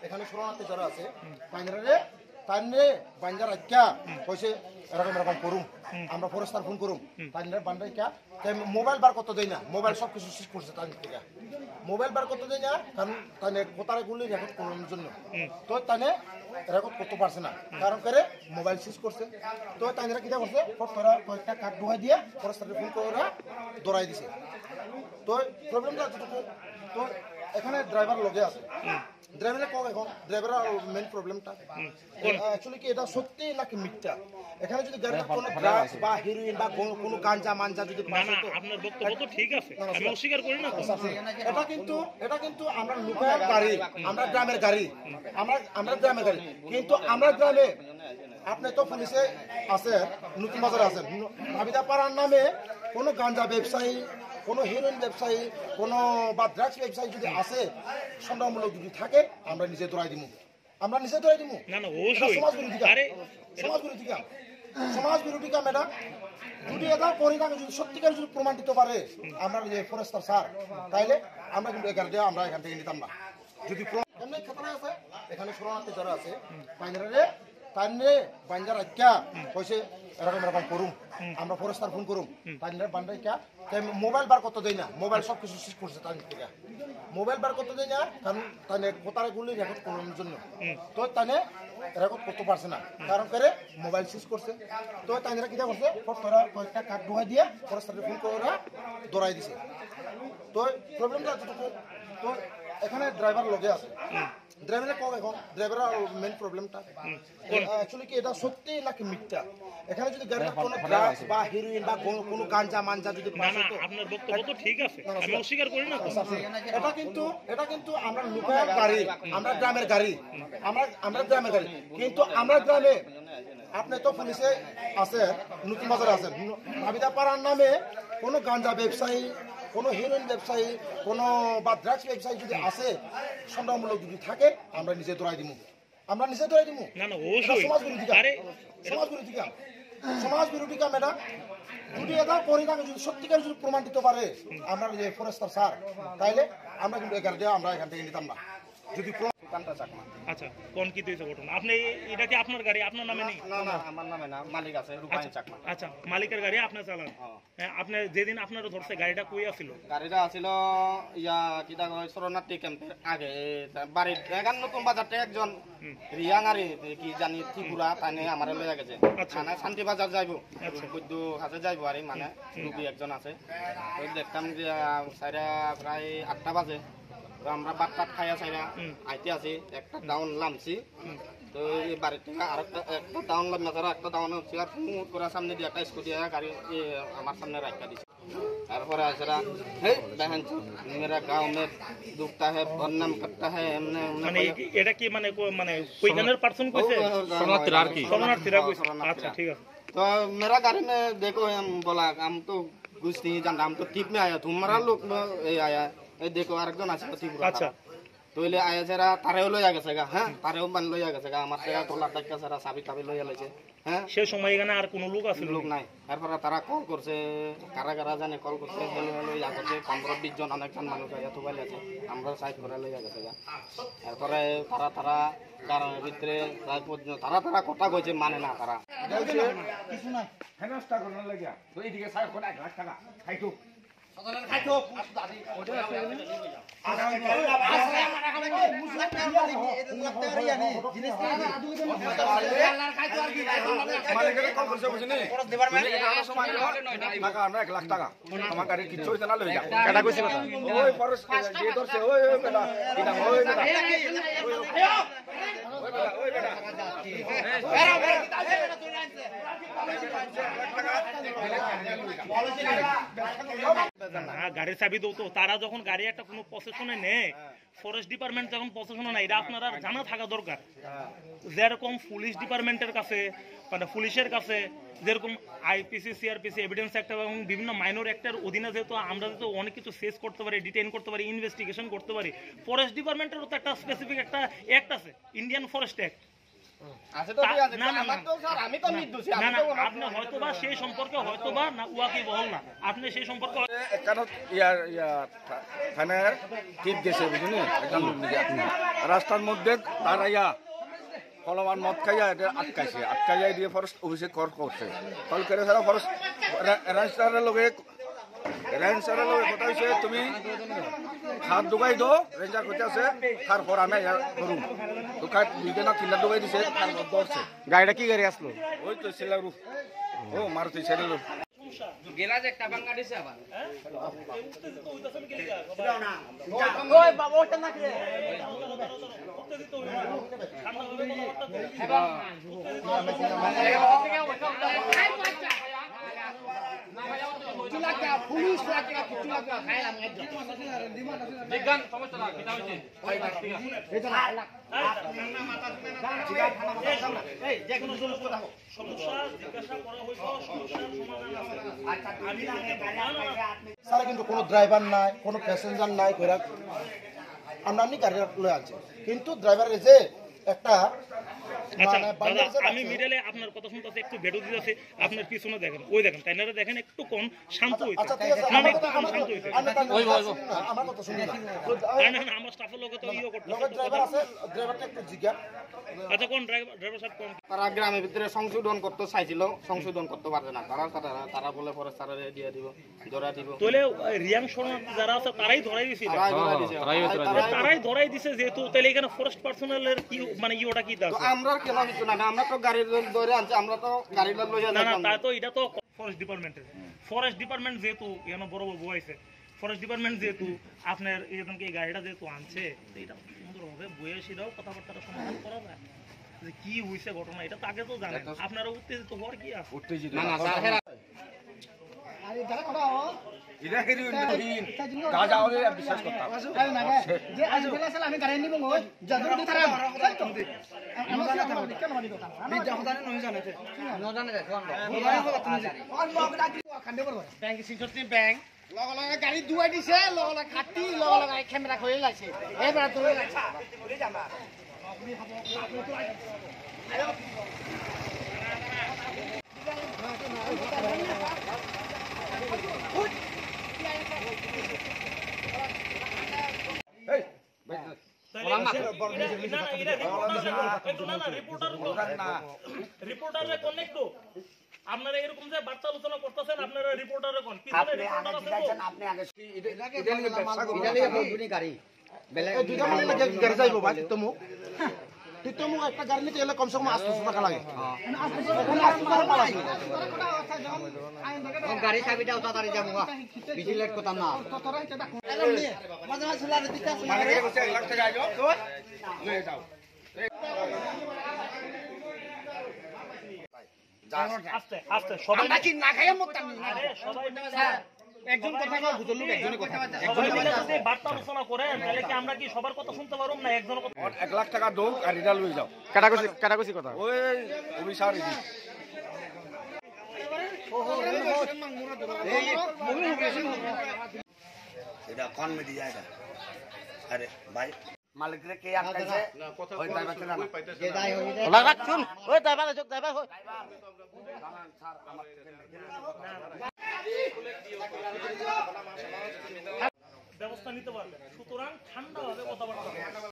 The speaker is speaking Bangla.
এখানে শরণার্থী যারা আছে তাইনে বাঞ্জার আজ্ঞা কইছে এরকম এরকম করুম আমরা ফরেস্টার ফোন করুম তাইনে বান্দাইকা মোবাইল বার করতে দেই না মোবাইল সব কিছু শেষ করছে তাই থেকে মোবাইল বার করতে দেই না কারণ তাইনে কোতারে গুলি রেকর্ড করার জন্য তো তাইনে রেকর্ড করতে পারছে না কারণ করে মোবাইল শেষ করছে তো তাইনে কিটা করছে তোরা কয়েকটা কার্ড ঢুকাই দিয়ে ফরেস্টারে ফোন করে দৌড়াই দিছে তো প্রবলেমটা যতটুকু তো এখানে ড্রাইভার লগে আছে ড্রাইভারের কম এখন ড্রাইভারের মেইন প্রবলেমটা অ্যাকচুয়ালি কি এটা সত্যি নাকি মিথ্যা এখানে যদি গাড়িতে কোনো ড্রাগস বা হেরোইন বা কোনো গাঞ্জা মাঞ্জা যদি না না আপনার বক্তব্য তো ঠিক আছে আমি অস্বীকার করি না এটা কিন্তু আমরা লোকাল গাড়ি আমরা গ্রামের গাড়ি আমরা গ্রামের গাড়ি কিন্তু আমরা গ্রামে আপনি তো পুলিশে আছে নতুন বাজারে আছেন ভাবিদা পাড়ার নামে কোনো গাঞ্জা ব্যবসায়ী কোনো হিরোইন ব্যবসায়ী কোনো বা ড্রাগস ব্যবসায়ী যদি আসে সন্দেহমূলক যদি থাকে আমরা নিজে দৌড়াই দিব না না অবশ্যই সমাজ বিরোধী কাম এটা যদি এটা করি না যদি সত্যিকার যদি প্রমাণ দিতে পারে আমরা যে ফরেস্টার স্যার তাইলে আমরা কিন্তু আমরা এখান থেকে নিতাম না যদি এমনি খাতরা আছে এখানে শরণার্থী যারা আছে তাইনে বাঞ্জার আজ্ঞা কইছে এরকম করুম আমরা ফরেস্টার ফোন করুম তাইনে বান্দাইকা মোবাইল বার করতে দেই না মোবাইল সব কিছু শেষ করছে তাই থেকে মোবাইল বার করতে দেই না কারণ তাইনে কোতারে গুলি রেকর্ড করার জন্য তো তাইনে রেকর্ড করতে পারছে না কারণ করে মোবাইল শেষ করছে তো তাইনে কিটা করছে তোরা কয়েকটা কার্ড ঢুকাই দিয়ে ফরেস্টারে ফোন করে দৌড়াই দিছে তো প্রবলেমটা যতটুকু তো এখানে ড্রাইভার লগে আছে ড্রাইভারের কম এখন ড্রাইভারের মেইন প্রবলেমটা অ্যাকচুয়ালি কি এটা সত্যি নাকি মিথ্যা এখানে যদি গাড়িতে কোনো ড্রাগস বা হেরোইন বা কোনো গাঞ্জা মাঞ্জা যদি না না আপনার বক্তব্য তো ঠিক আছে আমি অস্বীকার করি না এটা কিন্তু আমরা লোকাল গাড়ি আমরা গ্রামের গাড়ি আমরা গ্রামের গাড়ি কিন্তু আমরা গ্রামে আপনি তো পুলিশে আছে নতুন বাজারে আছেন ভাবিদা পাড়ার নামে কোনো গাঞ্জা ব্যবসায়ী কোনো হিরোইন ব্যবসায়ী কোনো বা ড্রাগস ব্যবসায়ী যদি আসে সন্দেহমূলক যদি থাকে আমরা নিজে দৌড়াই দিব না না অবশ্যই সমাজ বিরোধী কাম এটা যদি এটা করি না যদি সত্যিকার যদি প্রমাণ দিতে পারে আমরা যে ফরেস্টার স্যার তাইলে আমরা কিন্তু আমরা এখান থেকে নিতাম না যদি আচ্ছা কোন কি দিয়েছে ঘটনা আপনি এটা কি আপনার গাড়ি আপনার নামে নেই না না আমার নামে না মালিক আছে রূপায়ণ চাকমা আচ্ছা মালিকের গাড়ি আপনি চালান আপনি যেদিন আপনার ধরছে গাড়িটা কই আছিল গাড়িটা আছিল ইয়া কিটা কয় শরণার্থী ক্যাম্পের আগে বাড়ির এখান নতুন বাজারতে একজন রিয়াঙারি কি জানি ত্রিপুরা তাইনে আমার লইয়া গেছে মানে শান্তি বাজার যাইব বৈদ্য কাছে যাইব আর মানে রুগী একজন আছে দেখতাম যে প্রায় 8টা বাজে আমরা বাদ টাট খাইয়া চাইরা আইতে আছি একটা ডাউন লামছি তো এই বাড়ির থেকে আর একটা ডাউন লাম না একটা ডাউন হচ্ছে আর মুখ করে সামনে দিয়ে একটা স্কুটি গাড়ি আমার সামনে রাখা দিছে তারপরে আসরা হে দেখেন মেরা গাঁव में दुखता है बदनाम करता है মানে এটা কি মানে কয়জনের পারসন কইছে শরণার্থীরা কইছে আচ্ছা ঠিক আছে तो मेरा गाड़ी में देखो हम बोला हम तो कुछ नहीं जानता हम तो टिप में आया तुम्हारा लोग आया देखो আরেকজন আছে ত্রিপুরা আচ্ছা তইলে আয়া যারা তারেও লইয়া গেছে গা হ্যাঁ তারেও মান লইয়া গেছে গা আমার টাকা তোলা টাকা সারা চাবি টাবি লইয়া লাইছে হ্যাঁ সেই সময় এখানে আর কোনো লোক আছে লোক নাই তারপরে তারা কল করছে কারা কারা জানে কল করছে হেলো ইয়া করছে 15-20 জন অনেকজন মানুষ আয়া তো বাইলে আছে আমরা সাইড করে লইয়া গেছে গা তারপরে তারা কারণ ভিতরে তারা কথা কইছে মানে না তারা কিছু না হেনস্টা করার লাগিয়া তো এইদিকে সাইড করে 1 লাখ টাকা খাইতো আমার গাড়ি কিচ্ছু হয়েছে না লই যা গাড়ির চাবি দাও তো, তারা যখন গাড়ি একটা কোনো পসেশনে নেয়, ফরেস্ট ডিপার্টমেন্ট যখন পসেশনে নেয়, এটা আপনারা জানা থাকা দরকার। যেরকম পুলিশ ডিপার্টমেন্টের কাছে, মানে পুলিশের কাছে যেরকম আইপিসি, সিআরপিসি, এভিডেন্স অ্যাক্ট এবং বিভিন্ন মাইনর অ্যাক্টের অধীনে যেহেতু আমরা যেহেতু অনেক কিছু সেজ করতে পারি, ডিটেইন করতে পারি, ইনভেস্টিগেশন করতে পারি, ফরেস্ট ডিপার্টমেন্টেরও তো একটা স্পেসিফিক একটা অ্যাক্ট আছে, ইন্ডিয়ান ফরেস্ট অ্যাক্ট। আছে তো ঠিক আছে, আমার তো স্যার আমি তো নির্দোষী, না আমি না, তো আপনি হয়তোবা সেই সম্পর্কে হয়তোবা না উয়াকি বহল না, আপনি সেই সম্পর্কে কারণ থানার টিপ গেছে বুঝলি, রাস্তার মধ্যে দাঁড়াইয়া ফলবান মদ খাইয়া এটা আটকাইয়া দিয়ে ফরেস্ট অফিসে কল করছে, কল করে সারা ফরেস্ট রেঞ্জারের লগে কথা হয়েছে, তুমি খাট ঢুকাই দো, রেঞ্জার করতে আছে, তারপর আমি করুন তো খাট দুইটা না তিনটা ঢুকাই দিছে, তারপর ধরছে। গাড়িটা কি গাড়ি আসলো? ওই তো সেলারু, ও মারুতি সেলারু। গেলাজ একটা বাঙ্গা দিছে আবার পুলিশ স্যার কিন্তু কোনো ড্রাইভার নাই, কোনো প্যাসেঞ্জার নাই, কইরা আমরা গাড়ি লয়ে আনছি, কিন্তু ড্রাইভারের যে একটা আচ্ছা মানে দাদা, বাইরে আমি মিডলে আপনার কথা শুনতেছি, একটু বেডো দিতেছি, আপনার পিছনে দেখেন, ওই দেখেন টাইনারে দেখেন, একটু কোন শান্ত হইছে, আচ্ছা ঠিক আছে, না আমার একটু কথা কোন শান্ত হইছে, আমার কথা শুনি না, না না, আমার স্টাফের লোকে তো ইও করতেছে। লগের ড্রাইভার আছে, ড্রাইভারটা একটু জিজ্ঞাসা। আচ্ছা কোন ড্রাইভার সাহেব কোন? তারা গ্রামের ভিতরে সংশোধন করতে চাইছিল, সংশোধন করতে পারবে না, তারা বলে ফরেস্ট তারা দিয়ে দিব, ধরা দিব, তাহলে রিয়াং শরণার্থী যারা আছে তারাই ধরাই দিছিল, তারাই ধরাই দিছে যেহেতু, তাহলে এখানে ফরেস্ট পার্সোনালের কি মানে ইওটা কি আছে? আমরা কেন কিছু না, আমরা তো গাড়ি ধরে আনছি, আমরা তো গাড়িটা লইয়া না না, যাইতাম। তা তো এটা তো ফরেস্ট ডিপার্টমেন্ট যেহেতু এখানে বড় বড় বইছে, ফরেস্ট ডিপার্টমেন্ট যেহেতু আপনার এখানকে এই গাড়িটা যেহেতু আনছে, তো এটা সুন্দরভাবে বইয়ে সেটাও কথাবার্তা সমাধান করা যায় যে কি হইছে ঘটনা, এটা তো আগে তো জানেন, আপনারা উত্তেজিত হওয়ার কি আছে? না না স্যার, হেরা বিশ্বাস করতাম গাড়ি দুয়াই দিছে, লগে কাটি লগে ক্যামেরা খুলে লাইছে, এবার ধরে লাইছে। রিপোর্টারে কোন একটু আপনারা এরকম যে বার্তা আলোচনা করতেছেন, আপনারা রিপোর্টারে কোন পিছনে রিপোর্টার আছে তো? দুইটা মানে গাড়ি যাইব ভাই, তিতমুখ একটা গাড়ি নিতে গেলে কমসে কম 800 টাকা লাগে। গাড়ি চাবিটা তাড়াতাড়ি যাবো, বেশি লেট করতাম না। আস্তে আস্তে সবাই না খাইয়া মরতাম না। আরে সবাই একজন কথা কয়, দুজন লোক একজনের কথা কয়। সবাই মিলে যদি বার্তা আলোচনা করেন, তাহলে কি আমরা কি সবার কথা শুনতে পারব না? একজন কথা 1 লাখ টাকা দোক গাড়িটা লই যাও, কাটাকুচি কথা। ওই অফিসার ইদি এটা কোন মিডিয়া এটা? আরে ভাই মালিকরে কে আটকাইছে? ওই ড্রাইভার ছিল না? শুন, ওই ড্রাইভার ব্যবস্থা নিতে পারবে, সুতরাং ঠান্ডাভাবে কথাবার্তা